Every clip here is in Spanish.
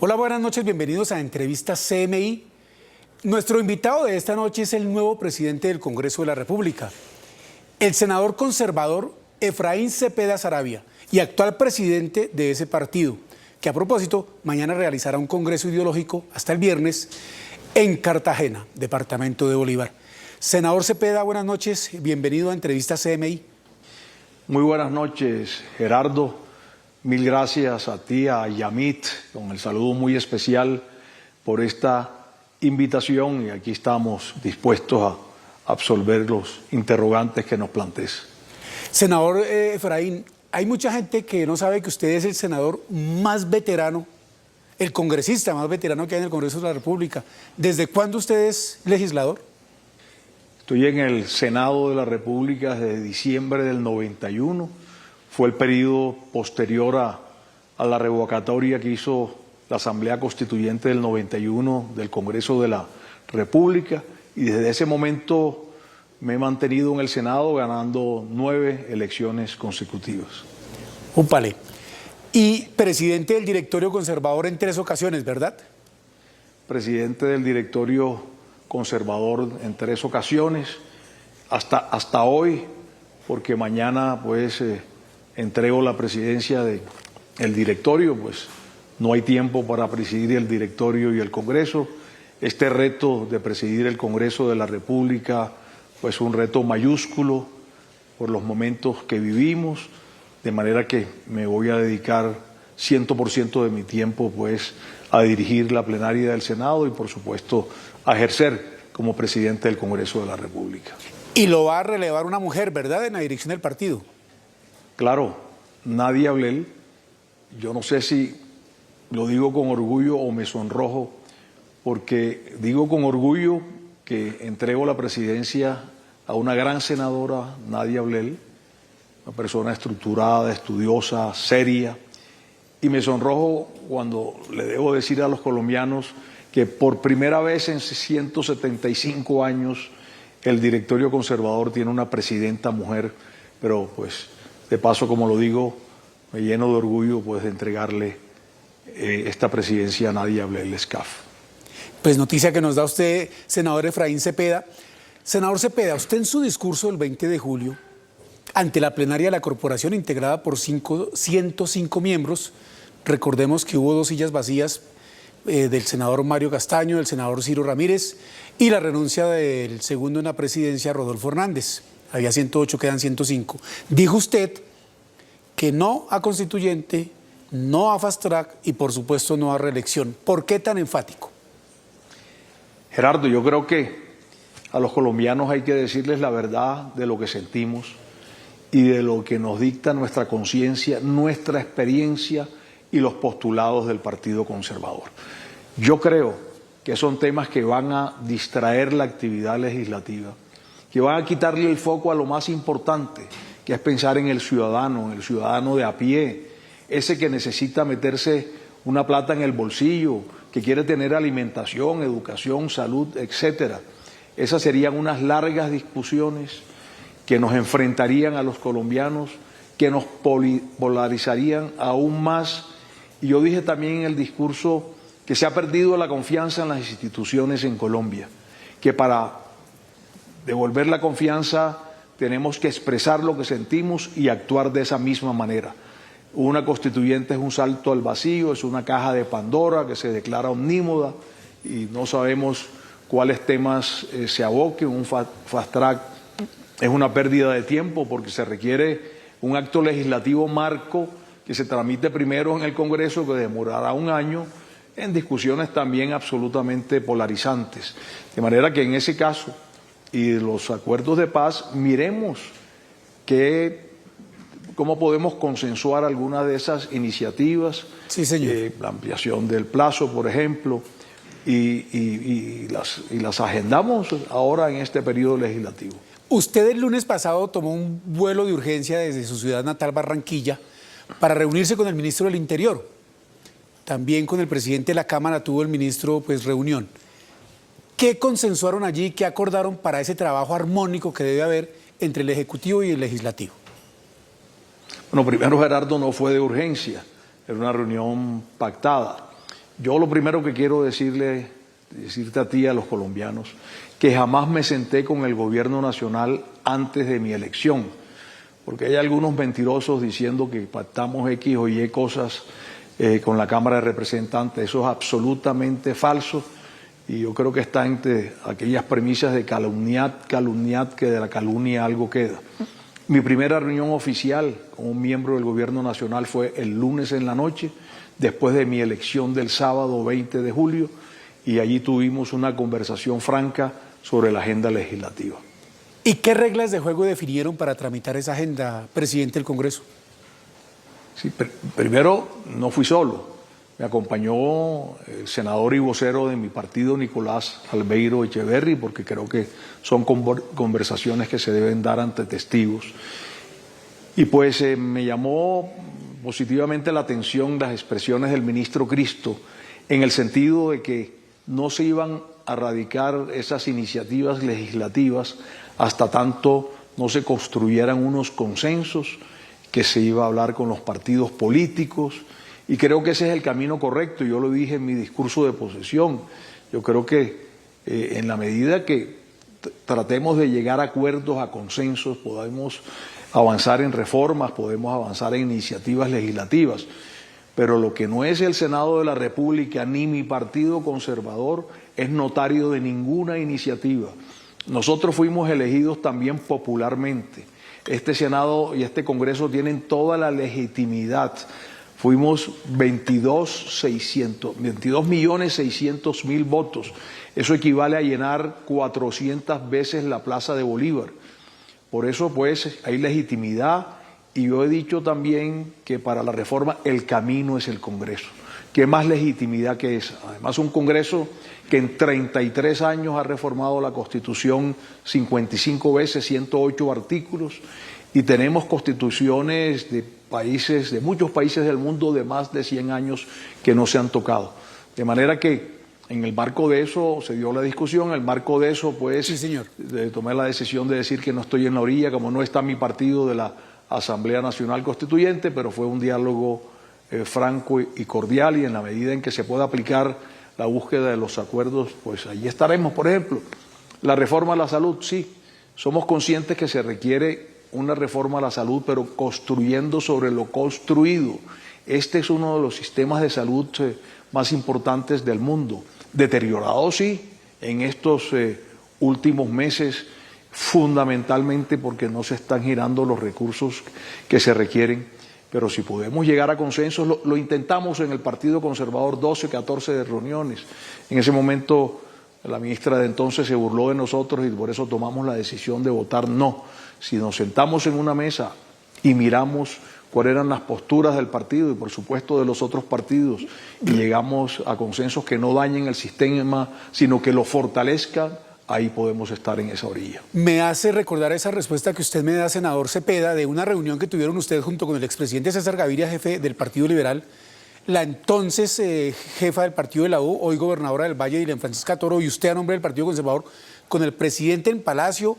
Hola, buenas noches, bienvenidos a Entrevista CMI. Nuestro invitado de esta noche es el nuevo presidente del Congreso de la República, el senador conservador Efraín Cepeda Saravia, y actual presidente de ese partido, que a propósito, mañana realizará un congreso ideológico hasta el viernes en Cartagena, departamento de Bolívar. Senador Cepeda, buenas noches, bienvenido a Entrevista CMI. Muy buenas noches, Gerardo. Mil gracias a ti, a Yamit, con el saludo muy especial por esta invitación, y aquí estamos dispuestos a absolver los interrogantes que nos plantees. Senador Efraín, hay mucha gente que no sabe que usted es el senador más veterano, el congresista más veterano que hay en el Congreso de la República. ¿Desde cuándo usted es legislador? Estoy en el Senado de la República desde diciembre del 91. Fue el periodo posterior a la revocatoria que hizo la Asamblea Constituyente del 91 del Congreso de la República, y desde ese momento me he mantenido en el Senado ganando 9 elecciones consecutivas. Úpale. Y presidente del directorio conservador en 3 ocasiones, ¿verdad? Presidente del directorio conservador en 3 ocasiones, hasta hoy, porque mañana pues entrego la presidencia del directorio, pues no hay tiempo para presidir el directorio y el Congreso. Este reto de presidir el Congreso de la República, pues un reto mayúsculo por los momentos que vivimos, de manera que me voy a dedicar 100% de mi tiempo pues a dirigir la plenaria del Senado y por supuesto a ejercer como presidente del Congreso de la República. Y lo va a relevar una mujer, ¿verdad?, en la dirección del partido. Claro, Nadia Ablel. Yo no sé si lo digo con orgullo o me sonrojo, porque digo con orgullo que entrego la presidencia a una gran senadora, Nadia Ablel, una persona estructurada, estudiosa, seria, y me sonrojo cuando le debo decir a los colombianos que por primera vez en 175 años el directorio conservador tiene una presidenta mujer, pero pues de paso, como lo digo, me lleno de orgullo pues de entregarle esta presidencia a Nadia Ablel Escaf. Pues noticia que nos da usted, senador Efraín Cepeda. Senador Cepeda, usted en su discurso del 20 de julio, ante la plenaria de la corporación integrada por 105 miembros, recordemos que hubo 2 sillas vacías, del senador Mario Castaño, del senador Ciro Ramírez, y la renuncia del segundo en la presidencia, Rodolfo Hernández. Había 108, quedan 105. Dijo usted que no a constituyente, no a fast track y por supuesto no a reelección. ¿Por qué tan enfático? Gerardo, yo creo que a los colombianos hay que decirles la verdad de lo que sentimos y de lo que nos dicta nuestra conciencia, nuestra experiencia y los postulados del Partido Conservador. Yo creo que son temas que van a distraer la actividad legislativa, que van a quitarle el foco a lo más importante, que es pensar en el ciudadano de a pie, ese que necesita meterse una plata en el bolsillo, que quiere tener alimentación, educación, salud, etcétera. Esas serían unas largas discusiones que nos enfrentarían a los colombianos, que nos polarizarían aún más. Y yo dije también en el discurso que se ha perdido la confianza en las instituciones en Colombia, que para devolver la confianza tenemos que expresar lo que sentimos y actuar de esa misma manera. Una constituyente es un salto al vacío, es una caja de Pandora que se declara omnímoda y no sabemos cuáles temas se aboquen. Un fast track es una pérdida de tiempo porque se requiere un acto legislativo marco que se tramite primero en el Congreso, que demorará un año, en discusiones también absolutamente polarizantes. De manera que en ese caso y los acuerdos de paz, miremos cómo podemos consensuar algunas de esas iniciativas. Sí, señor. La ampliación del plazo, por ejemplo, y las agendamos ahora en este periodo legislativo. Usted el lunes pasado tomó un vuelo de urgencia desde su ciudad natal, Barranquilla, para reunirse con el ministro del Interior. También con el presidente de la Cámara tuvo el ministro reunión. ¿Qué consensuaron allí, qué acordaron para ese trabajo armónico que debe haber entre el Ejecutivo y el Legislativo? Bueno, primero, Gerardo, no fue de urgencia, era una reunión pactada. yo lo primero que quiero decirte a ti y a los colombianos, que jamás me senté con el gobierno nacional antes de mi elección, porque hay algunos mentirosos diciendo que pactamos X o Y cosas con la Cámara de Representantes. Eso es absolutamente falso y yo creo que está entre aquellas premisas de calumniar, que de la calumnia algo queda. Mi primera reunión oficial como miembro del gobierno nacional fue el lunes en la noche, después de mi elección del sábado 20 de julio, y allí tuvimos una conversación franca sobre la agenda legislativa. ¿Y qué reglas de juego definieron para tramitar esa agenda, presidente del Congreso? Sí, primero, no fui solo. Me acompañó el senador y vocero de mi partido, Nicolás Albeiro Echeverri, porque creo que son conversaciones que se deben dar ante testigos. Y pues me llamó positivamente la atención las expresiones del ministro Cristo, en el sentido de que no se iban a radicar esas iniciativas legislativas hasta tanto no se construyeran unos consensos, que se iba a hablar con los partidos políticos, y creo que ese es el camino correcto. Yo lo dije en mi discurso de posesión. Yo creo que en la medida que tratemos de llegar a acuerdos, a consensos, podemos avanzar en reformas, podemos avanzar en iniciativas legislativas. Pero lo que no es el Senado de la República ni mi partido conservador es notario de ninguna iniciativa. Nosotros fuimos elegidos también popularmente. Este Senado y este Congreso tienen toda la legitimidad. Fuimos 22.600.000 votos. Eso equivale a llenar 400 veces la Plaza de Bolívar. Por eso, pues, hay legitimidad, y yo he dicho también que para la reforma el camino es el Congreso. ¿Qué más legitimidad que esa? Además, un Congreso que en 33 años ha reformado la Constitución 55 veces, 108 artículos, y tenemos constituciones de países, de muchos países del mundo, de más de 100 años que no se han tocado. De manera que en el marco de eso se dio la discusión, en el marco de eso pues sí, señor, tomé la decisión de decir que no estoy en la orilla, como no está mi partido de la Asamblea Nacional Constituyente, pero fue un diálogo franco y cordial, y en la medida en que se pueda aplicar la búsqueda de los acuerdos, pues allí estaremos. Por ejemplo, la reforma a la salud, sí, somos conscientes que se requiere una reforma a la salud, pero construyendo sobre lo construido. Este es uno de los sistemas de salud más importantes del mundo, deteriorado sí en estos últimos meses, fundamentalmente porque no se están girando los recursos que se requieren, pero si podemos llegar a consensos, lo intentamos en el Partido Conservador, 12, 14 de reuniones. En ese momento la ministra de entonces se burló de nosotros y por eso tomamos la decisión de votar no. Si nos sentamos en una mesa y miramos cuáles eran las posturas del partido y por supuesto de los otros partidos, y llegamos a consensos que no dañen el sistema, sino que lo fortalezcan, ahí podemos estar en esa orilla. Me hace recordar esa respuesta que usted me da, senador Cepeda, de una reunión que tuvieron ustedes junto con el expresidente César Gaviria, jefe del Partido Liberal, la entonces jefa del Partido de la U, hoy gobernadora del Valle, Dilian Francisca Toro, y usted a nombre del Partido Conservador, con el presidente en Palacio,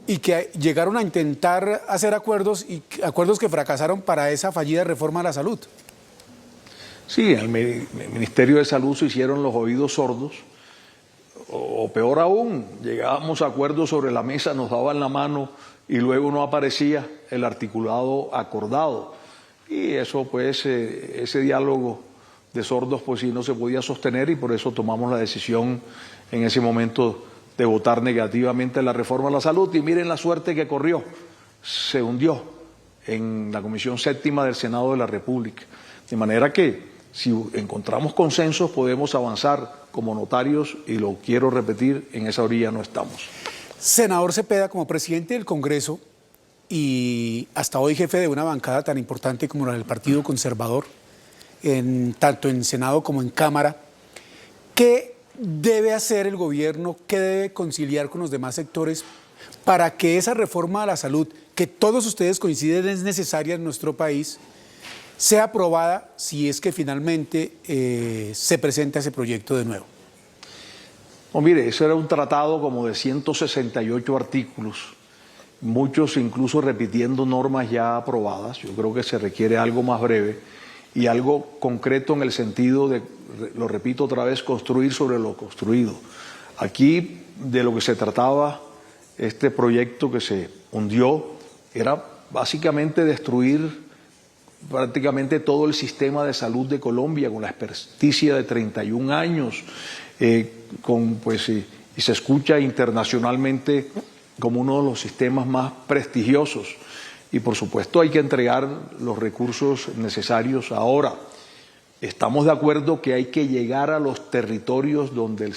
y que llegaron a intentar hacer acuerdos, y acuerdos que fracasaron para esa fallida reforma a la salud. Sí, en el Ministerio de Salud se hicieron los oídos sordos, o peor aún, llegábamos a acuerdos sobre la mesa, nos daban la mano y luego no aparecía el articulado acordado. Y eso pues, ese diálogo de sordos pues sí no se podía sostener, y por eso tomamos la decisión en ese momento de votar negativamente la reforma a la salud. Y miren la suerte que corrió, se hundió en la Comisión Séptima del Senado de la República. De manera que si encontramos consensos podemos avanzar como notarios, y lo quiero repetir, en esa orilla no estamos. Senador Cepeda, como presidente del Congreso y hasta hoy jefe de una bancada tan importante como la del Partido Conservador, tanto en Senado como en Cámara, ¿qué debe hacer el gobierno, qué debe conciliar con los demás sectores para que esa reforma a la salud, que todos ustedes coinciden es necesaria en nuestro país, sea aprobada si es que finalmente se presenta ese proyecto de nuevo? No, mire, eso era un tratado como de 168 artículos, muchos incluso repitiendo normas ya aprobadas. Yo creo que se requiere algo más breve y algo concreto en el sentido de lo repito otra vez, construir sobre lo construido. Aquí de lo que se trataba, este proyecto que se hundió, era básicamente destruir prácticamente todo el sistema de salud de Colombia, con la experticia de 31 años, y se escucha internacionalmente como uno de los sistemas más prestigiosos. Y por supuesto hay que entregar los recursos necesarios ahora. Estamos de acuerdo que hay que llegar a los territorios donde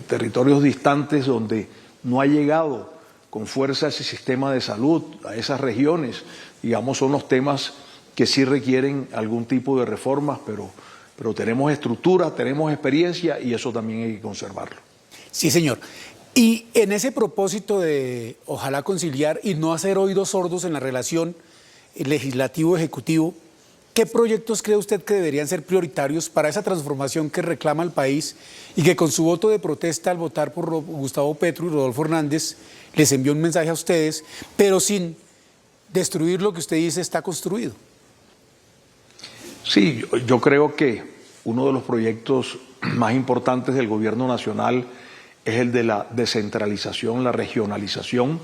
territorios distantes donde no ha llegado con fuerza ese sistema de salud, a esas regiones. Digamos, son los temas que sí requieren algún tipo de reformas, pero tenemos estructura, tenemos experiencia y eso también hay que conservarlo. Sí, señor. Y en ese propósito de ojalá conciliar y no hacer oídos sordos en la relación legislativo-ejecutivo, ¿qué proyectos cree usted que deberían ser prioritarios para esa transformación que reclama el país y que con su voto de protesta al votar por Gustavo Petro y Rodolfo Hernández les envió un mensaje a ustedes, pero sin destruir lo que usted dice está construido? Sí, yo creo que uno de los proyectos más importantes del gobierno nacional es el de la descentralización, la regionalización.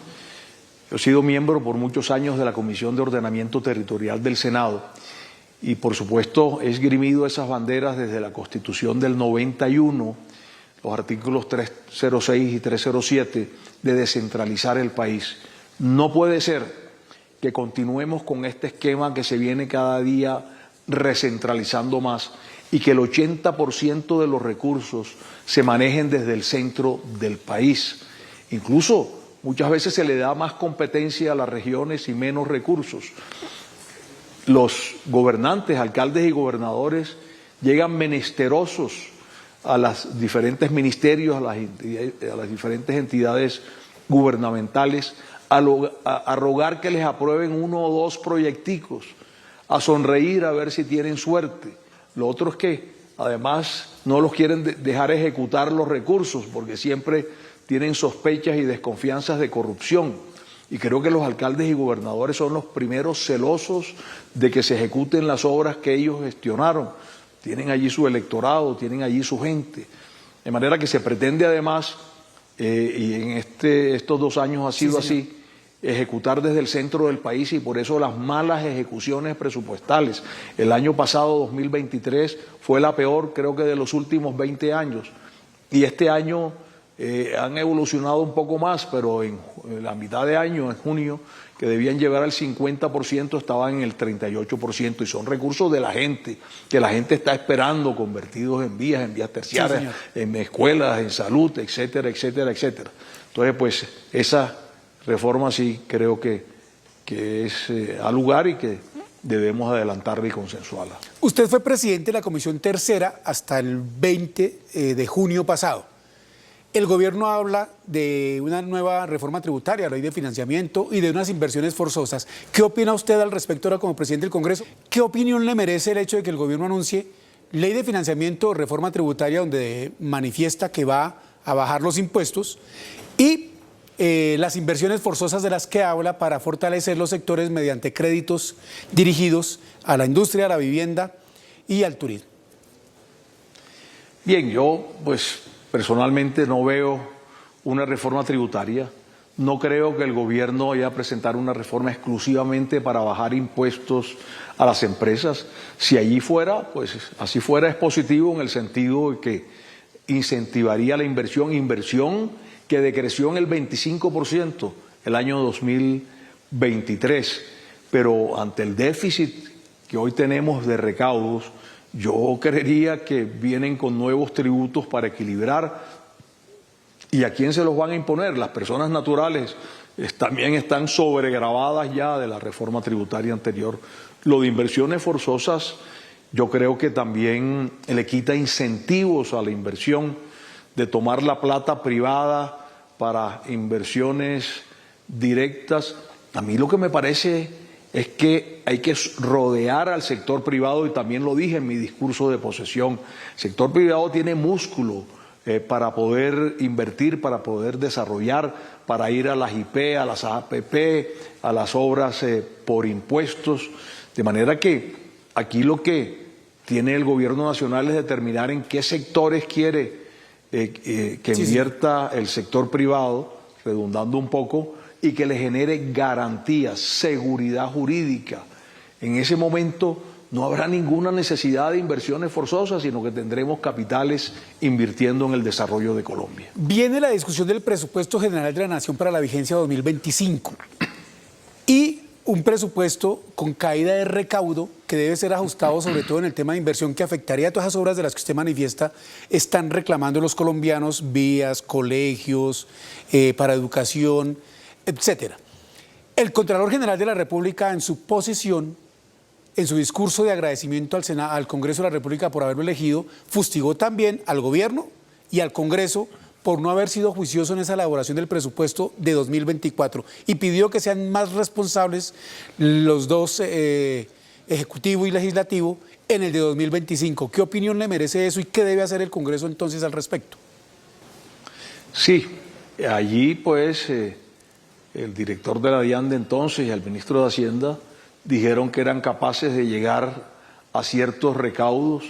Yo he sido miembro por muchos años de la Comisión de Ordenamiento Territorial del Senado y por supuesto he esgrimido esas banderas desde la Constitución del 91, los artículos 306 y 307, de descentralizar el país. No puede ser que continuemos con este esquema que se viene cada día recentralizando más y que el 80% de los recursos se manejen desde el centro del país. Incluso muchas veces se le da más competencia a las regiones y menos recursos. Los gobernantes, alcaldes y gobernadores llegan menesterosos a los diferentes ministerios, a las diferentes entidades gubernamentales, a rogar que les aprueben 1 o 2 proyecticos, a sonreír a ver si tienen suerte. Lo otro es que además no los quieren dejar ejecutar los recursos porque siempre tienen sospechas y desconfianzas de corrupción. Y creo que los alcaldes y gobernadores son los primeros celosos de que se ejecuten las obras que ellos gestionaron. Tienen allí su electorado, tienen allí su gente. De manera que se pretende además, y en estos 2 años ha sido así, ejecutar desde el centro del país y por eso las malas ejecuciones presupuestales. El año pasado, 2023, fue la peor creo que de los últimos 20 años y este año han evolucionado un poco más, pero en la mitad de año, en junio, que debían llegar al 50%, estaban en el 38% y son recursos de la gente, que la gente está esperando convertidos en vías terciarias, en escuelas, en salud, etcétera, etcétera, etcétera. Entonces, pues, esa reforma sí creo que es al lugar y que debemos adelantarla y consensuarla. Usted fue presidente de la Comisión Tercera hasta el 20 de junio pasado. El gobierno habla de una nueva reforma tributaria, ley de financiamiento y de unas inversiones forzosas. ¿Qué opina usted al respecto ahora como presidente del Congreso? ¿Qué opinión le merece el hecho de que el gobierno anuncie ley de financiamiento o reforma tributaria donde manifiesta que va a bajar los impuestos y las inversiones forzosas de las que habla para fortalecer los sectores mediante créditos dirigidos a la industria, a la vivienda y al turismo? Bien, yo pues personalmente no veo una reforma tributaria. No creo que el gobierno vaya a presentar una reforma exclusivamente para bajar impuestos a las empresas. Si allí fuera, pues así fuera, es positivo en el sentido de que incentivaría la inversión que decreció en el 25% el año 2023. Pero ante el déficit que hoy tenemos de recaudos, yo creería que vienen con nuevos tributos para equilibrar. ¿Y a quién se los van a imponer? Las personas naturales también están sobregravadas ya de la reforma tributaria anterior. Lo de inversiones forzosas, yo creo que también le quita incentivos a la inversión, de tomar la plata privada para inversiones directas. A mí lo que me parece es que hay que rodear al sector privado, y también lo dije en mi discurso de posesión. El sector privado tiene músculo para poder invertir, para poder desarrollar, para ir a las IP, a las APP, a las obras por impuestos. De manera que aquí lo que tiene el gobierno nacional es determinar en qué sectores quiere que invierta el sector privado, redundando un poco, y que le genere garantías, seguridad jurídica. En ese momento no habrá ninguna necesidad de inversiones forzosas, sino que tendremos capitales invirtiendo en el desarrollo de Colombia. Viene la discusión del presupuesto general de la Nación para la vigencia 2025 y un presupuesto con caída de recaudo que debe ser ajustado sobre todo en el tema de inversión que afectaría a todas esas obras de las que usted manifiesta están reclamando los colombianos, vías, colegios, para educación, etcétera. El Contralor General de la República en su posición, en su discurso de agradecimiento al Congreso de la República por haberlo elegido, fustigó también al gobierno y al Congreso por no haber sido juicioso en esa elaboración del presupuesto de 2024 y pidió que sean más responsables los dos, Ejecutivo y Legislativo, en el de 2025. ¿Qué opinión le merece eso y qué debe hacer el Congreso entonces al respecto? Sí, allí pues el director de la DIAN de entonces y el ministro de Hacienda dijeron que eran capaces de llegar a ciertos recaudos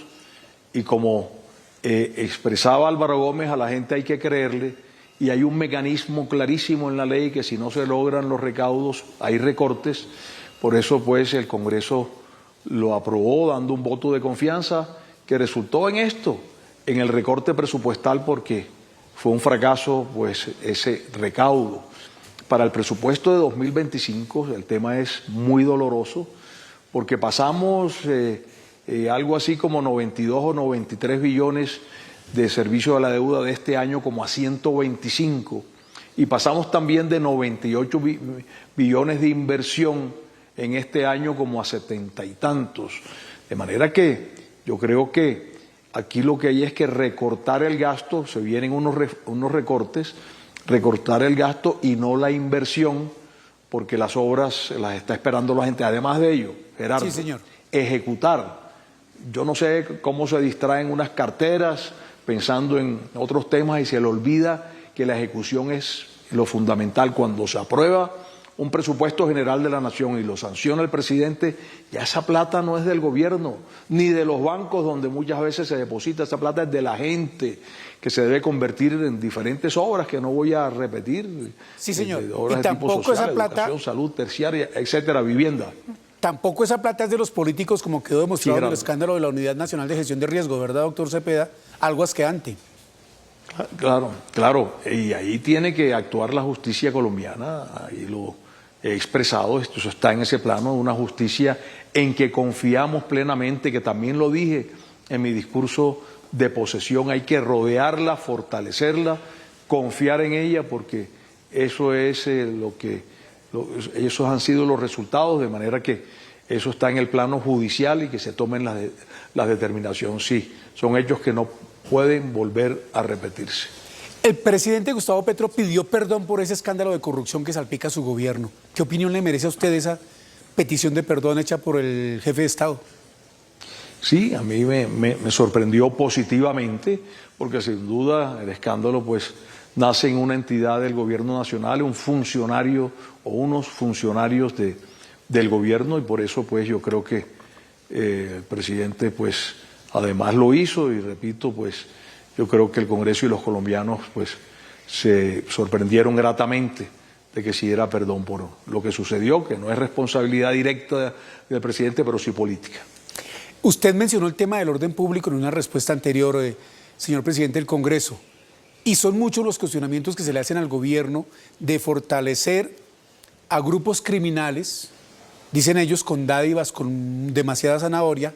y como expresaba Álvaro Gómez, a la gente hay que creerle y hay un mecanismo clarísimo en la ley que si no se logran los recaudos hay recortes, por eso pues el Congreso lo aprobó dando un voto de confianza que resultó en esto, en el recorte presupuestal porque fue un fracaso pues ese recaudo. Para el presupuesto de 2025 el tema es muy doloroso porque pasamos algo así como 92 o 93 billones de servicio a la deuda de este año como a 125 y pasamos también de 98 billones de inversión en este año como a 70 y tantos. De manera que yo creo que aquí lo que hay es que recortar el gasto, se vienen unos recortes, recortar el gasto y no la inversión, porque las obras las está esperando la gente. Además de ello, Gerardo, sí, señor, ejecutar. Yo no sé cómo se distraen unas carteras pensando en otros temas y se le olvida que la ejecución es lo fundamental. Cuando se aprueba un presupuesto general de la Nación y lo sanciona el presidente, ya esa plata no es del gobierno, ni de los bancos donde muchas veces se deposita, esa plata es de la gente, que se debe convertir en diferentes obras que no voy a repetir. Sí, señor. Obras de tipo social, educación, salud, terciaria, etcétera, vivienda. Tampoco esa plata es de los políticos, como quedó demostrado en el escándalo de la Unidad Nacional de Gestión de Riesgo, ¿verdad, doctor Cepeda? Algo asqueante. Claro, claro, y ahí tiene que actuar la justicia colombiana, ahí lo he expresado, esto está en ese plano, una justicia en que confiamos plenamente, que también lo dije en mi discurso de posesión, hay que rodearla, fortalecerla, confiar en ella, porque eso es esos han sido los resultados, de manera que eso está en el plano judicial y que se tomen las determinaciones. Sí, son hechos que no pueden volver a repetirse. El presidente Gustavo Petro pidió perdón por ese escándalo de corrupción que salpica a su gobierno. ¿Qué opinión le merece a usted esa petición de perdón hecha por el jefe de Estado? Sí, a mí me sorprendió positivamente, porque sin duda el escándalo pues nace en una entidad del gobierno nacional, un funcionario o unos funcionarios del gobierno, y por eso pues yo creo que el presidente pues además lo hizo, y repito pues yo creo que el Congreso y los colombianos pues se sorprendieron gratamente de que sí era perdón por lo que sucedió, que no es responsabilidad directa del presidente, pero sí política. Usted mencionó el tema del orden público en una respuesta anterior, señor presidente del Congreso, y son muchos los cuestionamientos que se le hacen al gobierno de fortalecer a grupos criminales, dicen ellos con dádivas, con demasiada zanahoria,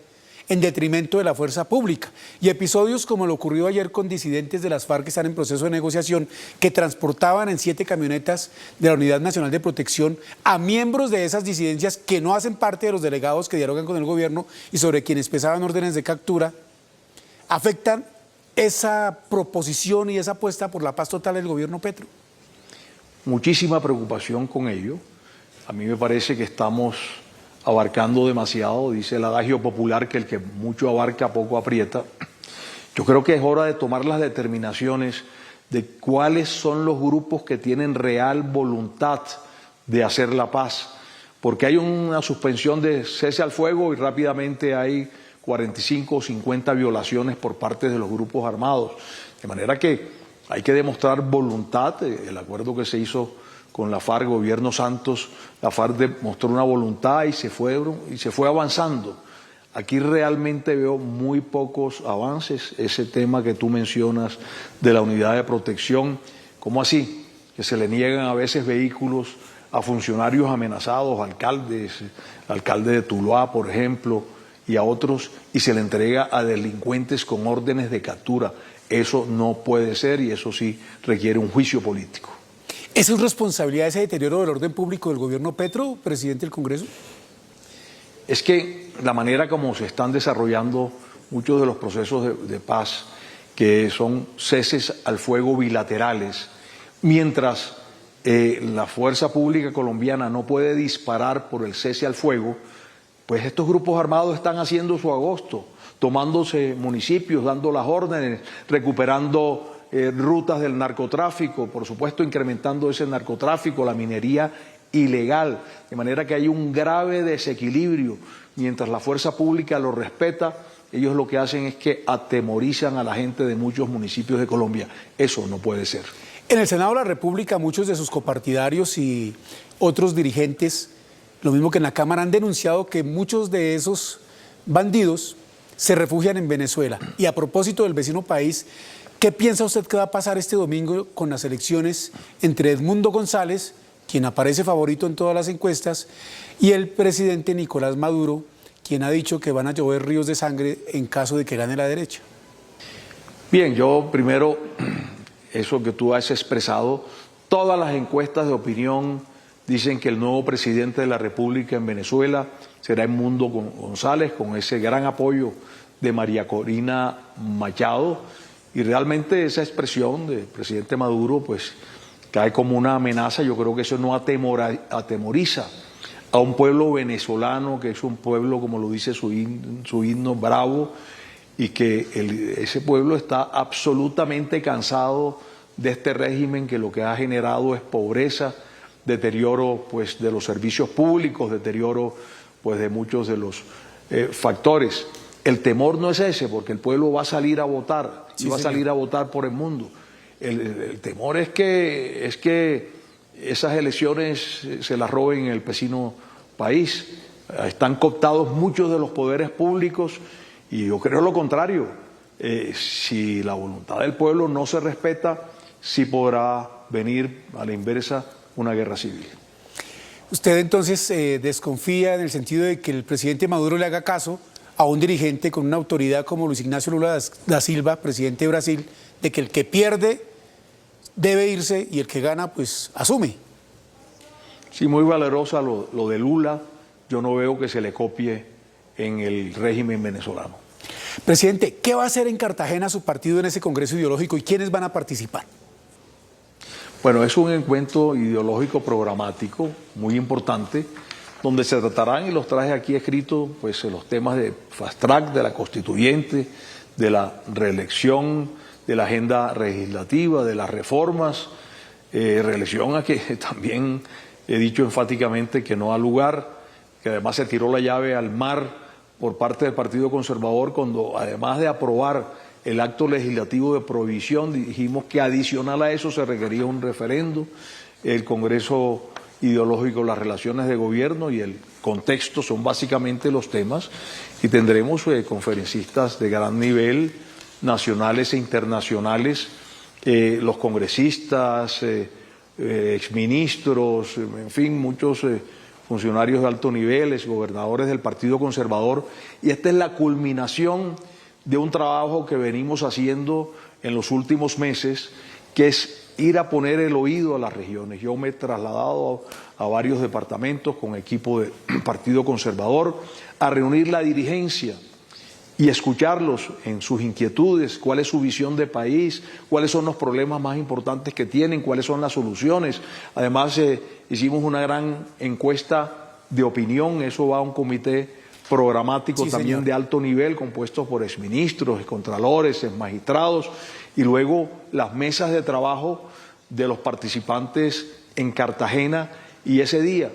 en detrimento de la fuerza pública. Y episodios como lo ocurrió ayer con disidentes de las FARC que están en proceso de negociación, que transportaban en 7 camionetas de la Unidad Nacional de Protección a miembros de esas disidencias que no hacen parte de los delegados que dialogan con el gobierno y sobre quienes pesaban órdenes de captura, afectan esa proposición y esa apuesta por la paz total del gobierno Petro. Muchísima preocupación con ello. A mí me parece que estamos abarcando demasiado, dice el adagio popular que el que mucho abarca poco aprieta. Yo creo que es hora de tomar las determinaciones de cuáles son los grupos que tienen real voluntad de hacer la paz, porque hay una suspensión de cese al fuego y rápidamente hay 45 o 50 violaciones por parte de los grupos armados. De manera que hay que demostrar voluntad. El acuerdo que se hizo con la FARC, gobierno Santos, la FARC demostró una voluntad y se fue avanzando. Aquí realmente veo muy pocos avances. Ese tema que tú mencionas de la unidad de protección, ¿cómo así? Que se le niegan a veces vehículos a funcionarios amenazados, alcalde de Tuluá, por ejemplo, y a otros, y se le entrega a delincuentes con órdenes de captura. Eso no puede ser y eso sí requiere un juicio político. ¿Eso es responsabilidad de ese deterioro del orden público del gobierno Petro, presidente del Congreso? Es que la manera como se están desarrollando muchos de los procesos de paz, que son ceses al fuego bilaterales, mientras la fuerza pública colombiana no puede disparar por el cese al fuego, pues estos grupos armados están haciendo su agosto, tomándose municipios, dando las órdenes, recuperando rutas del narcotráfico, por supuesto incrementando ese narcotráfico, la minería ilegal, de manera que hay un grave desequilibrio. Mientras la fuerza pública lo respeta, ellos lo que hacen es que atemorizan a la gente de muchos municipios de Colombia. Eso no puede ser. En el Senado de la República, muchos de sus copartidarios y otros dirigentes, lo mismo que en la Cámara, han denunciado que muchos de esos bandidos se refugian en Venezuela. Y a propósito del vecino país, ¿qué piensa usted que va a pasar este domingo con las elecciones entre Edmundo González, quien aparece favorito en todas las encuestas, y el presidente Nicolás Maduro, quien ha dicho que van a llover ríos de sangre en caso de que gane la derecha? Bien, yo primero, eso que tú has expresado, todas las encuestas de opinión dicen que el nuevo presidente de la República en Venezuela será Edmundo González, con ese gran apoyo de María Corina Machado, y realmente esa expresión del presidente Maduro pues cae como una amenaza. Yo creo que eso no atemoriza a un pueblo venezolano, que es un pueblo, como lo dice su himno, bravo, y que ese pueblo está absolutamente cansado de este régimen que lo que ha generado es pobreza, deterioro pues de los servicios públicos, deterioro pues de muchos de los factores. El temor no es ese, porque el pueblo va a salir a votar, y va a salir a votar por Edmundo. El temor es que esas elecciones se las roben en el vecino país. Están cooptados muchos de los poderes públicos y yo creo lo contrario. Si la voluntad del pueblo no se respeta, sí podrá venir a la inversa una guerra civil. ¿Usted entonces desconfía en el sentido de que el presidente Maduro le haga caso a un dirigente con una autoridad como Luis Ignacio Lula da Silva, presidente de Brasil, de que el que pierde debe irse y el que gana pues asume? Sí, muy valerosa lo de Lula. Yo no veo que se le copie en el régimen venezolano. Presidente, ¿qué va a hacer en Cartagena su partido en ese congreso ideológico y quiénes van a participar? Bueno, es un encuentro ideológico programático muy importante, donde se tratarán, y los traje aquí escritos, pues los temas de fast track, de la constituyente, de la reelección, de la agenda legislativa, de las reformas, reelección a que también he dicho enfáticamente que no ha lugar, que además se tiró la llave al mar por parte del Partido Conservador cuando, además de aprobar el acto legislativo de prohibición, dijimos que adicional a eso se requería un referendo. El Congreso ideológico, las relaciones de gobierno y el contexto son básicamente los temas, y tendremos conferencistas de gran nivel, nacionales e internacionales, los congresistas, exministros, en fin, muchos funcionarios de alto nivel, gobernadores del Partido Conservador, y esta es la culminación de un trabajo que venimos haciendo en los últimos meses, que es ir a poner el oído a las regiones. Yo me he trasladado a varios departamentos con equipo del Partido Conservador a reunir la dirigencia y escucharlos en sus inquietudes, cuál es su visión de país, cuáles son los problemas más importantes que tienen, cuáles son las soluciones. Además, hicimos una gran encuesta de opinión, eso va a un comité programático también, señor, de alto nivel, compuesto por exministros, contralores, magistrados, y luego las mesas de trabajo de los participantes en Cartagena. Y ese día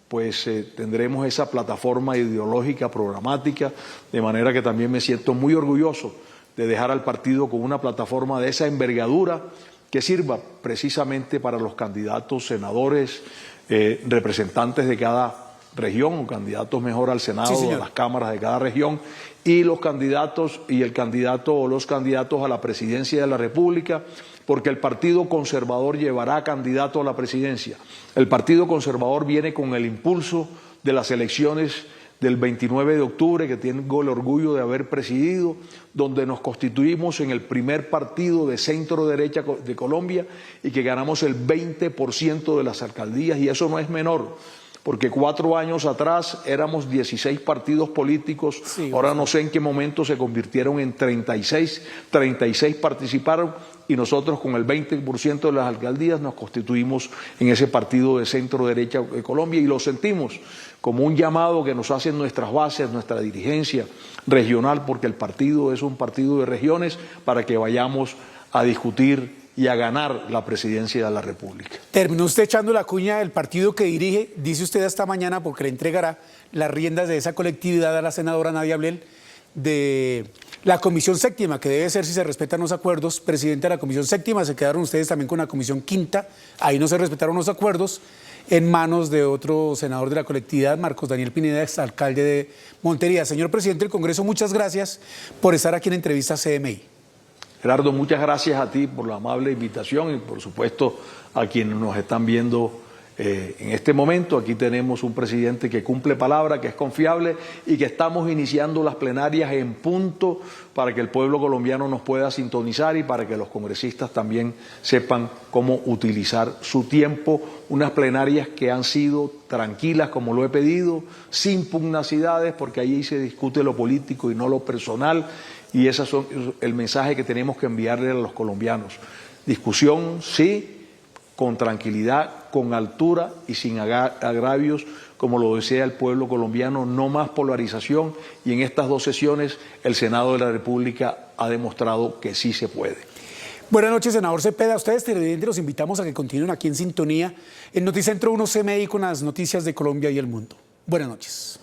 pues tendremos esa plataforma ideológica, programática, de manera que también me siento muy orgulloso de dejar al partido con una plataforma de esa envergadura que sirva precisamente para los candidatos, senadores, representantes de cada región, o candidatos mejor al Senado, Sí, a las cámaras de cada región, y los candidatos y el candidato o los candidatos a la presidencia de la República, porque el Partido Conservador llevará candidato a la presidencia. El Partido Conservador viene con el impulso de las elecciones del 29 de octubre, que tengo el orgullo de haber presidido, donde nos constituimos en el primer partido de centro-derecha de Colombia y que ganamos el 20% de las alcaldías, y eso no es menor, porque 4 años atrás éramos 16 partidos políticos, sí, ahora no sé en qué momento se convirtieron en 36 participaron, y nosotros con el 20% de las alcaldías nos constituimos en ese partido de centro-derecha de Colombia, y lo sentimos como un llamado que nos hacen nuestras bases, nuestra dirigencia regional, porque el partido es un partido de regiones, para que vayamos a discutir y a ganar la presidencia de la República. Terminó usted echando la cuña del partido que dirige, dice usted esta mañana, porque le entregará las riendas de esa colectividad a la senadora Nadia Ablel, de la Comisión Séptima, que debe ser, si se respetan los acuerdos, presidenta de la Comisión Séptima. Se quedaron ustedes también con la Comisión Quinta, ahí no se respetaron los acuerdos, en manos de otro senador de la colectividad, Marcos Daniel Pineda, exalcalde de Montería. Señor presidente del Congreso, muchas gracias por estar aquí en Entrevista CMI. Gerardo, muchas gracias a ti por la amable invitación y por supuesto a quienes nos están viendo en este momento. Aquí tenemos un presidente que cumple palabra, que es confiable y que estamos iniciando las plenarias en punto para que el pueblo colombiano nos pueda sintonizar y para que los congresistas también sepan cómo utilizar su tiempo. Unas plenarias que han sido tranquilas, como lo he pedido, sin pugnacidades, porque ahí se discute lo político y no lo personal. Y ese es el mensaje que tenemos que enviarle a los colombianos. Discusión, sí, con tranquilidad, con altura y sin agravios, como lo desea el pueblo colombiano, no más polarización. Y en estas 2 sesiones el Senado de la República ha demostrado que sí se puede. Buenas noches, senador Cepeda. A ustedes, televidentes, los invitamos a que continúen aquí en sintonía en Noticentro 1 CMI con las noticias de Colombia y el mundo. Buenas noches.